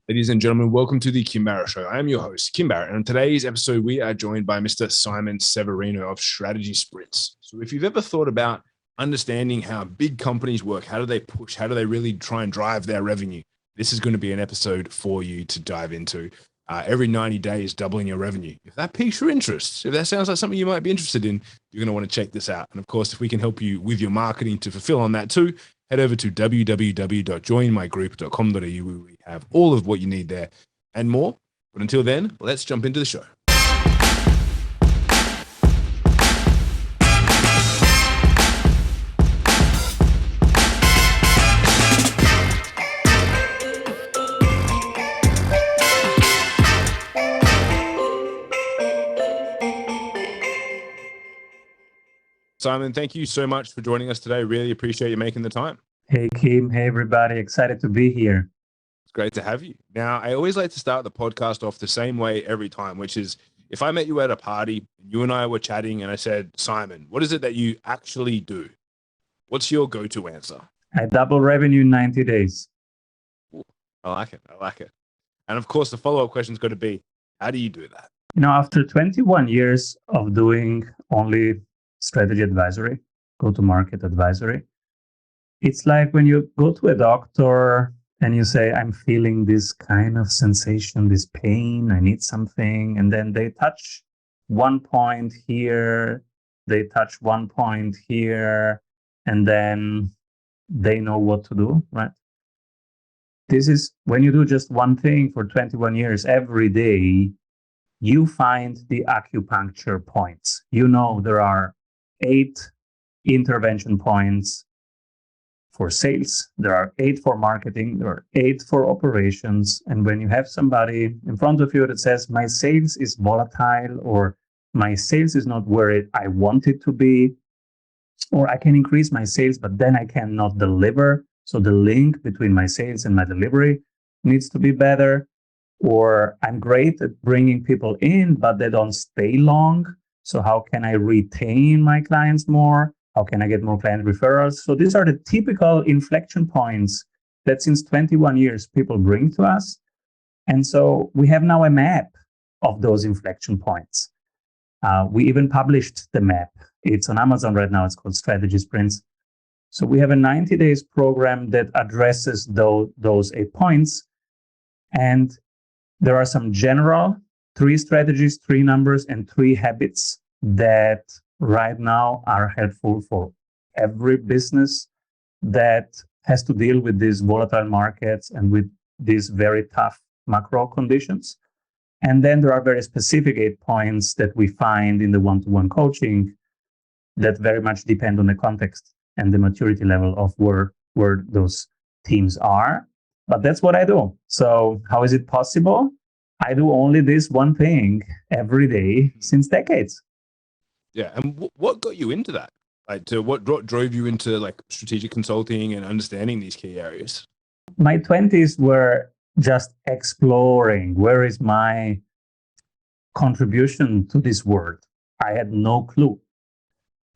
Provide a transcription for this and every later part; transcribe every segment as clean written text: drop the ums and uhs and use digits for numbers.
Ladies and gentlemen, welcome to the Kim Barrett Show. I am your host, Kim Barrett, and on today's episode, we are joined by Mr. Simon Severino of Strategy Sprints. So if you've ever thought about understanding how big companies work, how do they push, how do they really try and drive their revenue, this is going to be an episode for you to dive into. Every 90 days, doubling your revenue. If that piques your interest, if that sounds like something you might be interested in, you're going to want to check this out. And of course, if we can help you with your marketing to fulfill on that too, head over to www.joinmygroup.com.au where we have all of what you need there and more. But until then, let's jump into the show. Simon, thank you so much for joining us today. Really appreciate you making the time. Hey, Kim. Hey, everybody. Excited to be here. It's great to have you. Now, I always like to start the podcast off the same way every time, which is if I met you at a party, you and I were chatting and I said, Simon, what is it that you actually do? What's your go-to answer? I double revenue in 90 days. Ooh, I like it. And of course, the follow-up question is going to be, how do you do that? After 21 years of doing only strategy advisory, go-to-market advisory, it's like when you go to a doctor and you say, I'm feeling this kind of sensation, this pain, I need something. And then they touch one point here, they touch one point here, and then they know what to do, right? This is when you do just one thing for 21 years, every day, you find the acupuncture points. There are 8 intervention points for sales. There are 8 for marketing. There are 8 for operations. And when you have somebody in front of you that says, my sales is volatile, or my sales is not where I want it to be, or I can increase my sales, but then I cannot deliver. So the link between my sales and my delivery needs to be better. Or I'm great at bringing people in, but they don't stay long. So how can I retain my clients more? How can I get more client referrals? So these are the typical inflection points that since 21 years people bring to us. And so we have now a map of those inflection points. We even published the map. It's on Amazon right now. It's called Strategy Sprints. So we have a 90 days program that addresses those 8 points. And there are some general 3 strategies, 3 numbers, and 3 habits that right now are helpful for every business that has to deal with these volatile markets and with these very tough macro conditions. And then there are very specific 8 points that we find in the one-to-one coaching that very much depend on the context and the maturity level of where those teams are. But that's what I do. So how is it possible? I do only this one thing every day since decades. Yeah. And what got you into that? What drove you into strategic consulting and understanding these key areas? My 20s were just exploring. Where is my contribution to this world? I had no clue.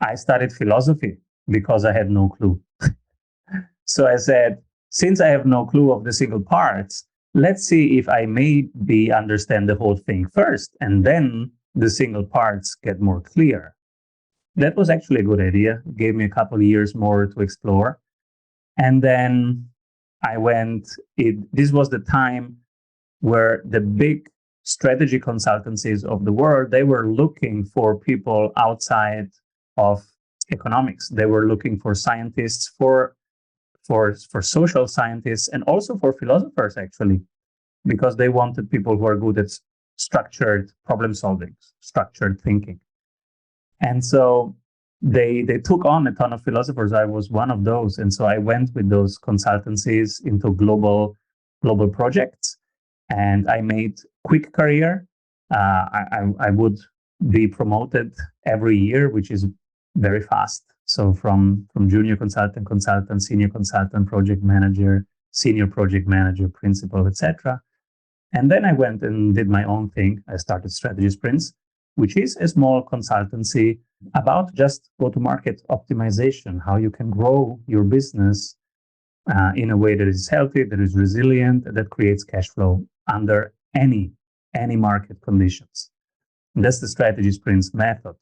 I studied philosophy because I had no clue. So I said, since I have no clue of the single parts, let's see if I maybe understand the whole thing first, and then the single parts get more clear. That was actually a good idea. It gave me a couple of years more to explore. And then this was the time where the big strategy consultancies of the world, they were looking for people outside of economics. They were looking for scientists, for social scientists, and also for philosophers, actually, because they wanted people who are good at structured problem solving, structured thinking. And so they took on a ton of philosophers. I was one of those. And so I went with those consultancies into global projects, and I made quick career. I would be promoted every year, which is very fast. So from junior consultant, senior consultant, project manager, senior project manager, principal, etc. And then I went and did my own thing. I started Strategy Sprints, which is a small consultancy about just go-to-market optimization, how you can grow your business in a way that is healthy, that is resilient, that creates cash flow under any market conditions. And that's the strategy sprints method.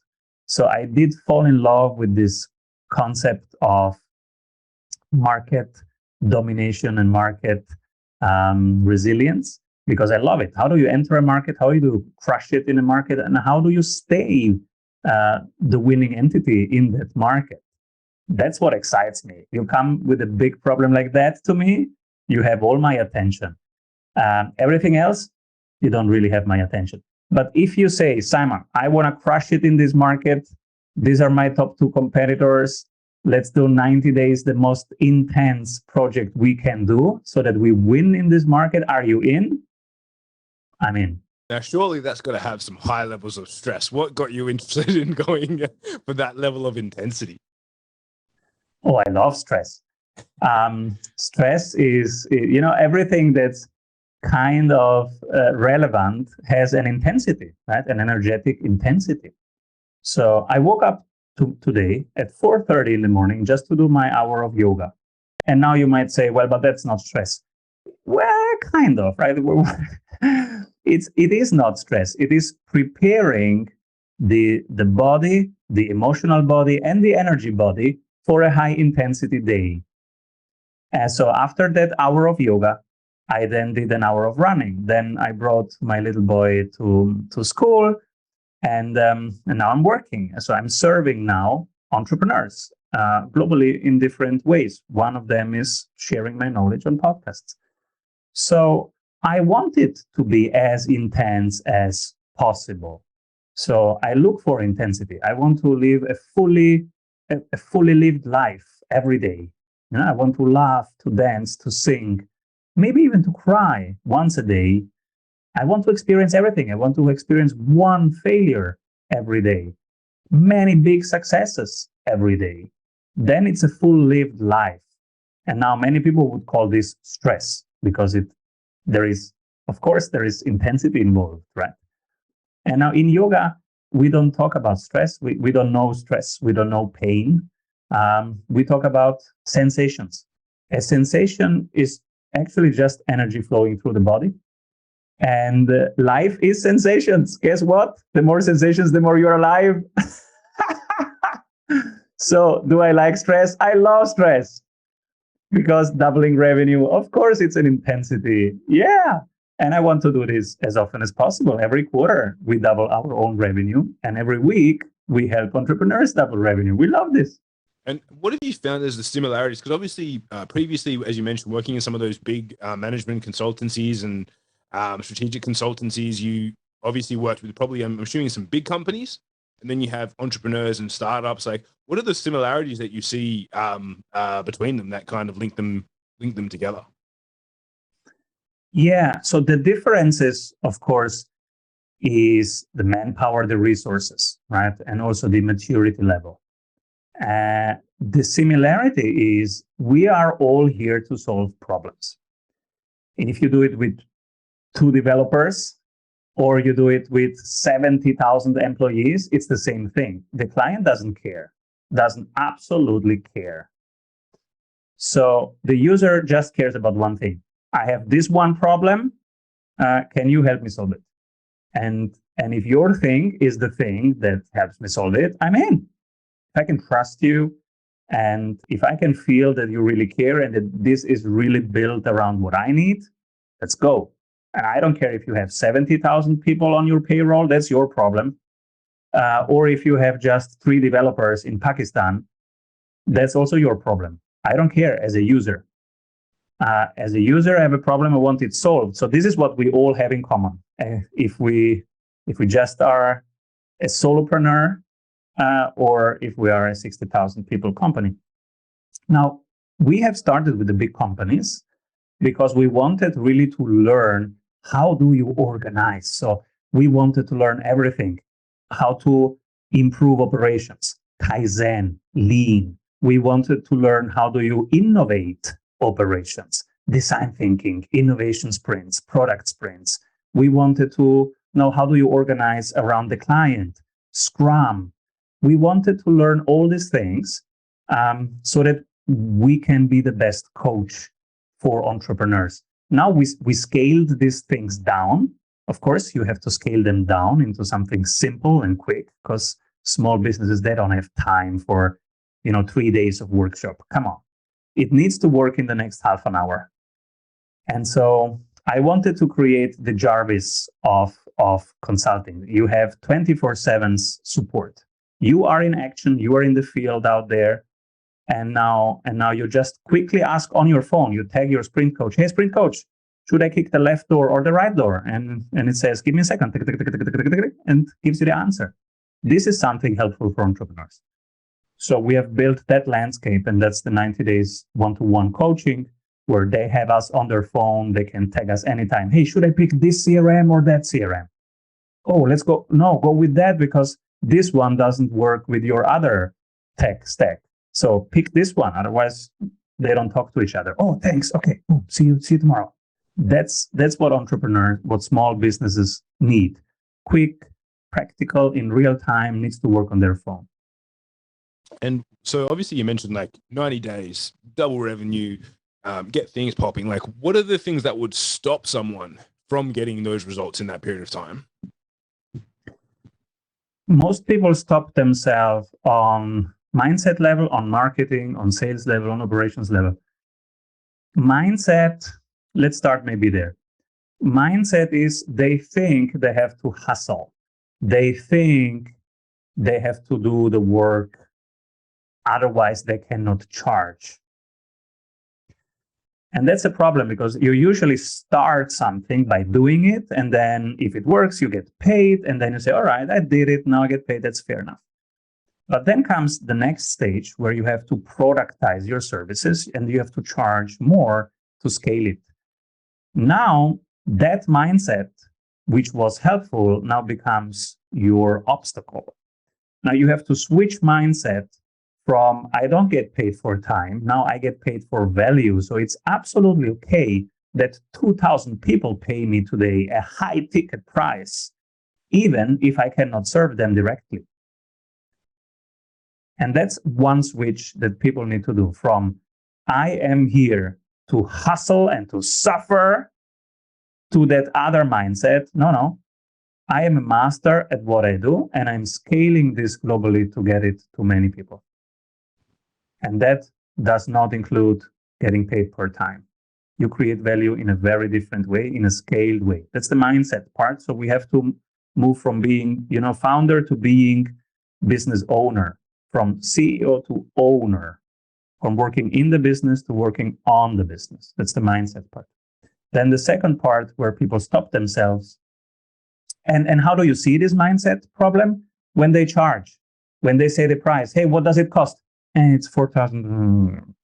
So I did fall in love with this concept of market domination and market resilience, because I love it. How do you enter a market? How do you crush it in a market? And how do you stay the winning entity in that market? That's what excites me. You come with a big problem like that to me, you have all my attention. Everything else, you don't really have my attention. But if you say, Simon, I want to crush it in this market, these are my top 2 competitors, let's do 90 days, the most intense project we can do so that we win in this market. Are you in? I'm in. Now, surely that's got to have some high levels of stress. What got you interested in going for that level of intensity? Oh, I love stress. Stress is, everything that's kind of relevant has an intensity, right? An energetic intensity. So I woke up today at 4:30 in the morning just to do my hour of yoga. And now you might say, well, but that's not stress. Well, kind of, right? It is not stress. It is preparing the body, the emotional body, and the energy body for a high intensity day. And so after that hour of yoga, I then did an hour of running. Then I brought my little boy to school, and now I'm working. So I'm serving now entrepreneurs globally in different ways. One of them is sharing my knowledge on podcasts. So I want it to be as intense as possible. So I look for intensity. I want to live a fully lived life every day. I want to laugh, to dance, to sing, maybe even to cry once a day. I want to experience everything. I want to experience one failure every day, many big successes every day. Then it's a full lived life. And now many people would call this stress because there is intensity involved, right? And now in yoga, we don't talk about stress. We don't know stress. We don't know pain. We talk about sensations. A sensation is actually just energy flowing through the body. And life is sensations. Guess what? The more sensations, the more you're alive. So do I like stress? I love stress. Because doubling revenue, of course, it's an intensity. Yeah. And I want to do this as often as possible. Every quarter, we double our own revenue. And every week, we help entrepreneurs double revenue. We love this. And what have you found as the similarities? Because obviously, previously, as you mentioned, working in some of those big management consultancies and strategic consultancies, you obviously worked with probably, I'm assuming, some big companies. And then you have entrepreneurs and startups. Like, what are the similarities that you see between them that kind of link them together? Yeah. So the differences, of course, is the manpower, the resources, right? And also the maturity level. The similarity is we are all here to solve problems. And if you do it with 2 developers or you do it with 70,000 employees, it's the same thing. The client doesn't absolutely care. So the user just cares about one thing. I have this one problem. Can you help me solve it? And if your thing is the thing that helps me solve it, I'm in. If I can trust you, and if I can feel that you really care and that this is really built around what I need, let's go. And I don't care if you have 70,000 people on your payroll, that's your problem. Or if you have just 3 developers in Pakistan, that's also your problem. I don't care as a user. As a user, I have a problem, I want it solved. So this is what we all have in common. If we just are a solopreneur, or if we are a 60,000 people company. Now, we have started with the big companies because we wanted really to learn how do you organize. So we wanted to learn everything, how to improve operations, Kaizen, Lean. We wanted to learn how do you innovate operations, design thinking, innovation sprints, product sprints. We wanted to know how do you organize around the client, Scrum. We wanted to learn all these things so that we can be the best coach for entrepreneurs. Now we scaled these things down. Of course, you have to scale them down into something simple and quick, because small businesses, they don't have time for 3 days of workshop. Come on. It needs to work in the next half an hour. And so I wanted to create the Jarvis of consulting. You have 24/7 support. You are in action, you are in the field out there. And now you just quickly ask on your phone, you tag your sprint coach, hey, sprint coach, should I kick the left door or the right door? And it says, give me a second, and gives you the answer. This is something helpful for entrepreneurs. So we have built that landscape, and that's the 90 days one-to-one coaching, where they have us on their phone. They can tag us anytime. Hey, should I pick this CRM or that CRM? Oh, let's go. No, go with that because this one doesn't work with your other tech stack. So pick this one. Otherwise, they don't talk to each other. Oh, thanks. Okay. Boom. See you tomorrow. That's what small businesses need. Quick, practical, in real time, needs to work on their phone. And so obviously you mentioned like 90 days, double revenue, get things popping. Like, what are the things that would stop someone from getting those results in that period of time? Most people stop themselves on mindset level, on marketing, on sales level, on operations level. Mindset, let's start maybe there. Mindset is they think they have to hustle. They think they have to do the work. Otherwise, they cannot charge. And that's a problem because you usually start something by doing it. And then if it works, you get paid. And then you say, all right, I did it. Now I get paid. That's fair enough. But then comes the next stage where you have to productize your services and you have to charge more to scale it. Now, that mindset, which was helpful, now becomes your obstacle. Now you have to switch mindset from I don't get paid for time, now I get paid for value. So it's absolutely okay that 2,000 people pay me today a high ticket price, even if I cannot serve them directly. And that's one switch that people need to do from I am here to hustle and to suffer to that other mindset. No, I am a master at what I do and I'm scaling this globally to get it to many people. And that does not include getting paid per time. You create value in a very different way, in a scaled way. That's the mindset part. So we have to move from being, founder to being business owner, from CEO to owner, from working in the business to working on the business. That's the mindset part. Then the second part where people stop themselves. And how do you see this mindset problem? When they charge, when they say the price, hey, what does it cost? And it's 4,000.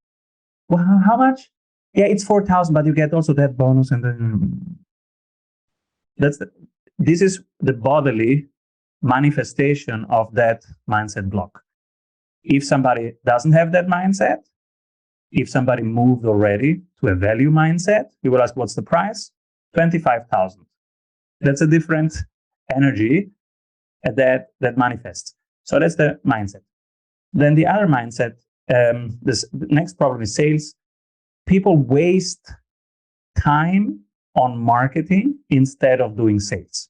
Well, how much? Yeah, it's 4,000, but you get also that bonus. And then this is the bodily manifestation of that mindset block. If somebody doesn't have that mindset, if somebody moved already to a value mindset, you will ask, what's the price? 25,000. That's a different energy that manifests. So that's the mindset. Then the other mindset, the next problem is sales. People waste time on marketing instead of doing sales.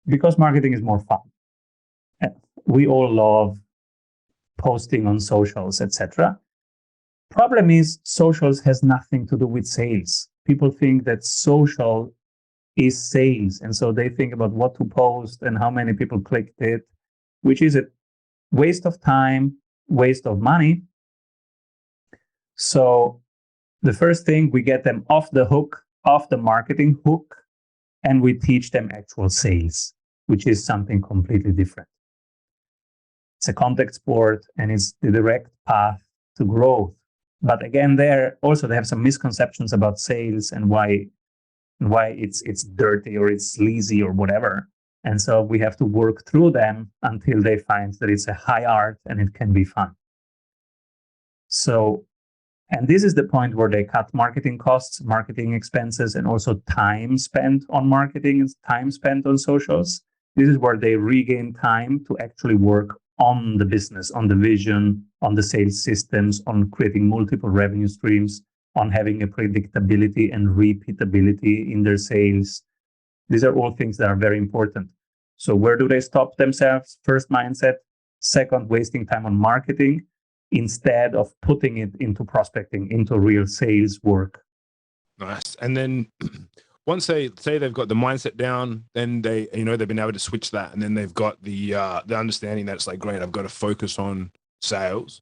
Because marketing is more fun. We all love posting on socials, etc. Problem is, socials has nothing to do with sales. People think that social is sales. And so they think about what to post and how many people clicked it, which is a waste of time, waste of money. So the first thing, we get them off the hook, off the marketing hook, and we teach them actual sales, which is something completely different. It's a contact sport and it's the direct path to growth. But again, they have some misconceptions about sales and why it's dirty or it's sleazy or whatever. And so we have to work through them until they find that it's a high art and it can be fun. So, and this is the point where they cut marketing costs, marketing expenses, and also time spent on marketing and time spent on socials. This is where they regain time to actually work on the business, on the vision, on the sales systems, on creating multiple revenue streams, on having a predictability and repeatability in their sales. These are all things that are very important. So where do they stop themselves? First, mindset. Second, wasting time on marketing instead of putting it into prospecting, into real sales work. Nice. And then once they say they've got the mindset down, then they've been able to switch that, and then they've got the understanding that it's like, great, I've got to focus on sales.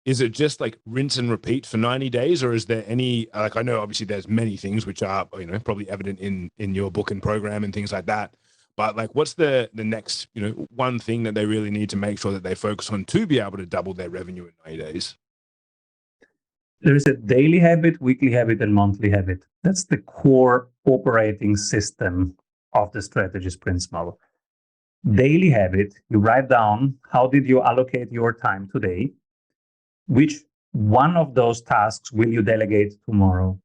Is it just like rinse and repeat for 90 days, or is there any, like, I know obviously there's many things which are, probably evident in your book and program and things like that, but like, what's the next, one thing that they really need to make sure that they focus on to be able to double their revenue in 90 days? There is a daily habit, weekly habit, and monthly habit. That's the core operating system of the strategy sprints model. Daily habit, you write down, how did you allocate your time today? Which one of those tasks will you delegate tomorrow?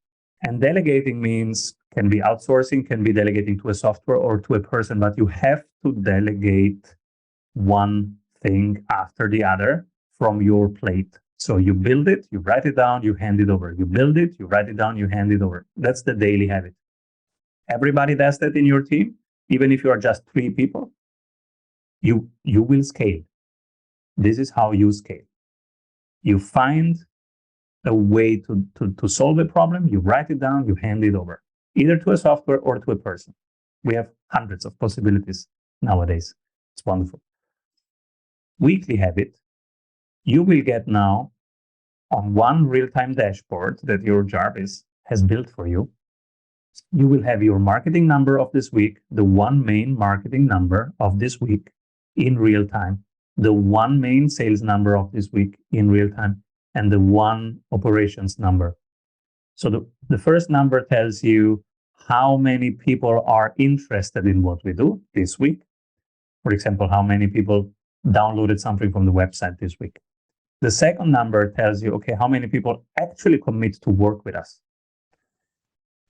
And delegating means, can be outsourcing, can be delegating to a software or to a person, but you have to delegate one thing after the other from your plate. So you build it, you write it down, you hand it over. You build it, you write it down, you hand it over. That's the daily habit. Everybody does that in your team. Even if you are just 3 people, you will scale. This is how you scale. You find a way to solve a problem, you write it down, you hand it over, either to a software or to a person. We have hundreds of possibilities nowadays. It's wonderful. Weekly habit, you will get now on one real-time dashboard that your Jarvis has built for you. You will have your marketing number of this week, the one main marketing number of this week in real time, the one main sales number of this week in real time, and the one operations number. So the first number tells you how many people are interested in what we do this week. For example, how many people downloaded something from the website this week. The second number tells you, okay, how many people actually commit to work with us.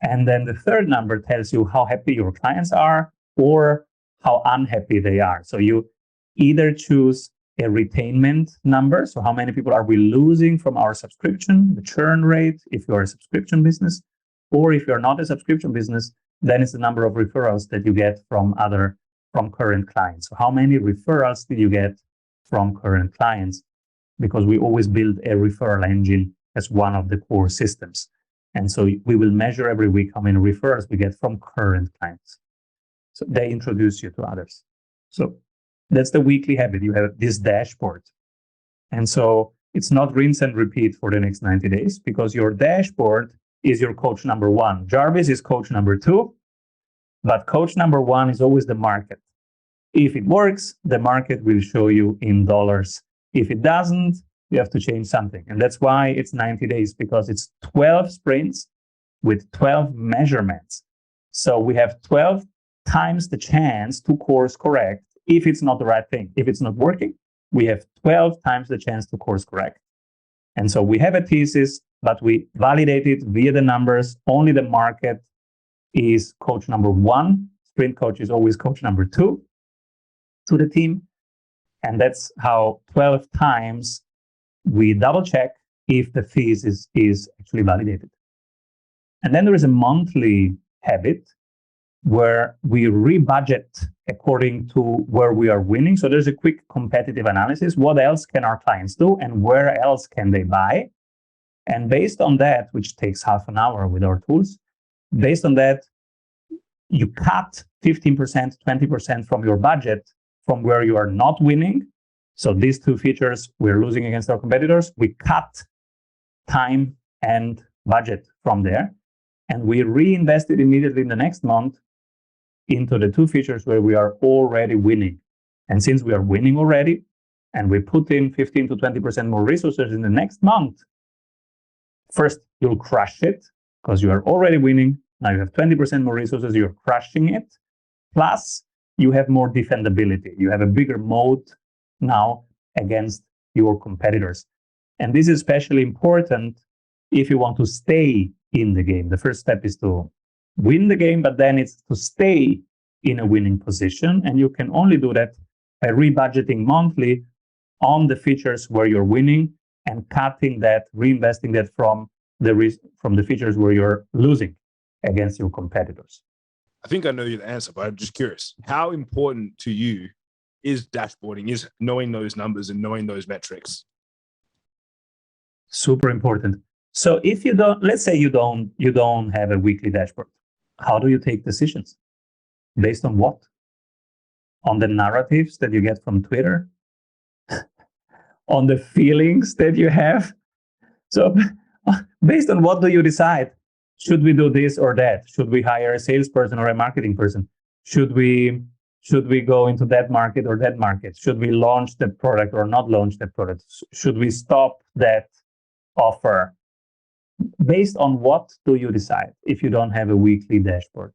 And then the third number tells you how happy your clients are or how unhappy they are. So you either choose a retainment number, so how many people are we losing from our subscription, the churn rate, if you're a subscription business, or if you're not a subscription business, then it's the number of referrals that you get from current clients. So how many referrals did you get from current clients? Because we always build a referral engine as one of the core systems. And so we will measure every week how many referrals we get from current clients. So they introduce you to others. So that's the weekly habit. You have this dashboard. And so it's not rinse and repeat for the next 90 days because your dashboard is your coach number 1. Jarvis is coach number 2, but coach number 1 is always the market. If it works, the market will show you in dollars. If it doesn't, you have to change something. And that's why it's 90 days, because it's 12 sprints with 12 measurements. So we have 12 times the chance to course correct if it's not the right thing. If it's not working, we have 12 times the chance to course correct. And so we have a thesis, but we validate it via the numbers. Only the market is coach number 1. Sprint coach is always coach number 2 to the team. And that's how 12 times we double check if the thesis is actually validated. And then there is a monthly habit where we rebudget according to where we are winning. So there's a quick competitive analysis. What else can our clients do and where else can they buy? And based on that, which takes half an hour with our tools, based on that, you cut 15%, 20% from your budget from where you are not winning. So these 2 features, we're losing against our competitors. We cut time and budget from there, and we reinvest it immediately in the next month into the 2 features where we are already winning. And since we are winning already, and we put in 15 to 20% more resources in the next month, first, you'll crush it because you are already winning. Now you have 20% more resources, you're crushing it. Plus, you have more defendability. You have a bigger moat now against your competitors. And this is especially important if you want to stay in the game. The first step is to win the game, but then it's to stay in a winning position. And you can only do that by rebudgeting monthly on the features where you're winning and cutting that, reinvesting that from the features where you're losing against your competitors. I think I know the answer, but I'm just curious. How important to you is dashboarding, is knowing those numbers and knowing those metrics? Super important. So if you don't, let's say you don't have a weekly dashboard, how do you take decisions? Based on what? On the narratives that you get from Twitter? On the feelings that you have? So based on what do you decide? Should we do this or that? Should we hire a salesperson or a marketing person? Should we go into that market or that market? Should we launch the product or not launch the product? Should we stop that offer? Based on what do you decide if you don't have a weekly dashboard?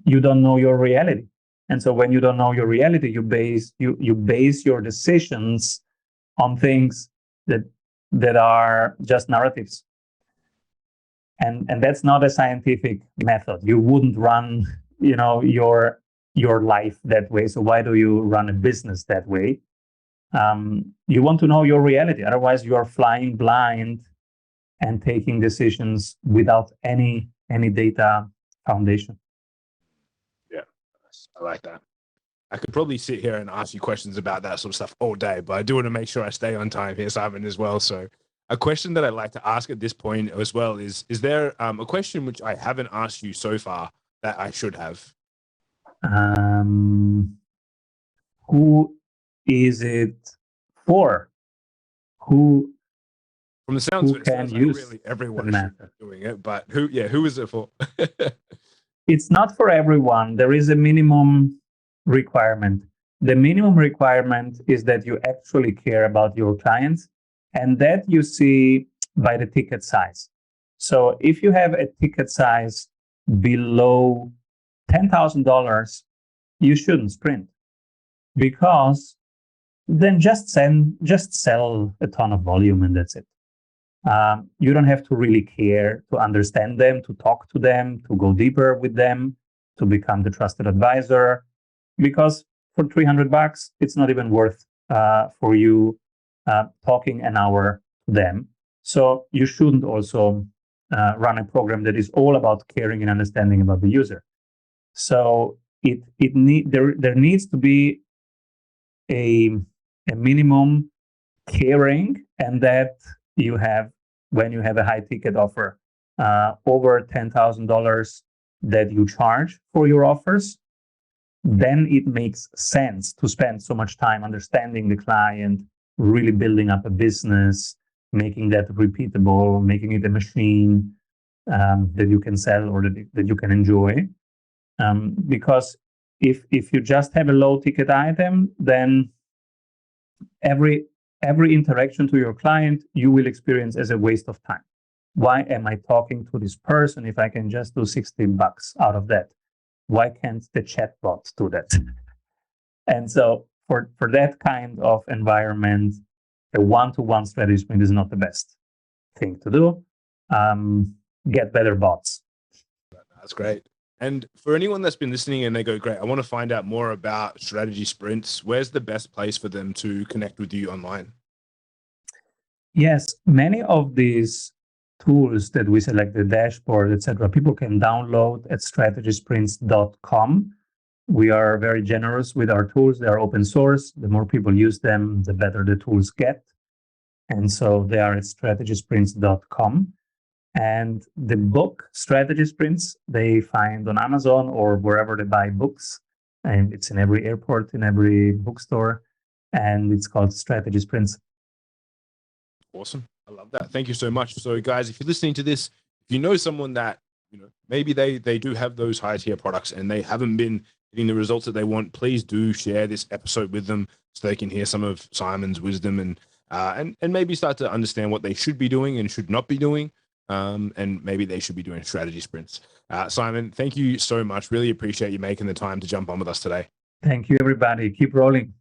You don't know your reality. And so when you don't know your reality, you base your decisions on things that are just narratives. And that's not a scientific method. You wouldn't run, your life that way. So why do you run a business that way? You want to know your reality. Otherwise, you are flying blind and taking decisions without any data foundation. Yeah, I like that. I could probably sit here and ask you questions about that sort of stuff all day, but I do want to make sure I stay on time here, Simon, as well. So a question that I'd like to ask at this point as well is there a question which I haven't asked you so far that I should have? Who is it for? Who? From the sounds of it, can sounds use like really everyone should be doing it, but who is it for? It's not for everyone. There is a minimum requirement. The minimum requirement is that you actually care about your clients, and that you see by the ticket size. So if you have a ticket size below $10,000, you shouldn't sprint, because then just sell a ton of volume and that's it. You don't have to really care to understand them, to talk to them, to go deeper with them, to become the trusted advisor, because for $300, it's not even worth for you talking an hour to them. So you shouldn't also run a program that is all about caring and understanding about the user. So there needs to be a minimum caring, and that you have when you have a high ticket offer over $10,000 that you charge for your offers. Then it makes sense to spend so much time understanding the client, really building up a business, making that repeatable, making it a machine that you can sell or that you can enjoy. Because if you just have a low ticket item, then every interaction to your client you will experience as a waste of time. Why am I talking to this person if I can just do $16 out of that? Why can't the chatbot do that? And so for that kind of environment, a one-to-one strategy sprint is not the best thing to do. Get better bots. That's great. And for anyone that's been listening and they go, great, I want to find out more about strategy sprints, where's the best place for them to connect with you online? Yes, many of these tools that we select, the dashboard, etc., people can download at strategysprints.com. We are very generous with our tools. They are open source. The more people use them, the better the tools get. And so they are at strategysprints.com. And the book, Strategy Sprints, they find on Amazon or wherever they buy books. And it's in every airport, in every bookstore. And it's called Strategy Sprints. Awesome. I love that. Thank you so much. So guys, if you're listening to this, if you know someone that, maybe they do have those high tier products and they haven't been getting the results that they want, please do share this episode with them so they can hear some of Simon's wisdom and maybe start to understand what they should be doing and should not be doing. And maybe they should be doing strategy sprints. Simon, thank you so much. Really appreciate you making the time to jump on with us today. Thank you, everybody. Keep rolling.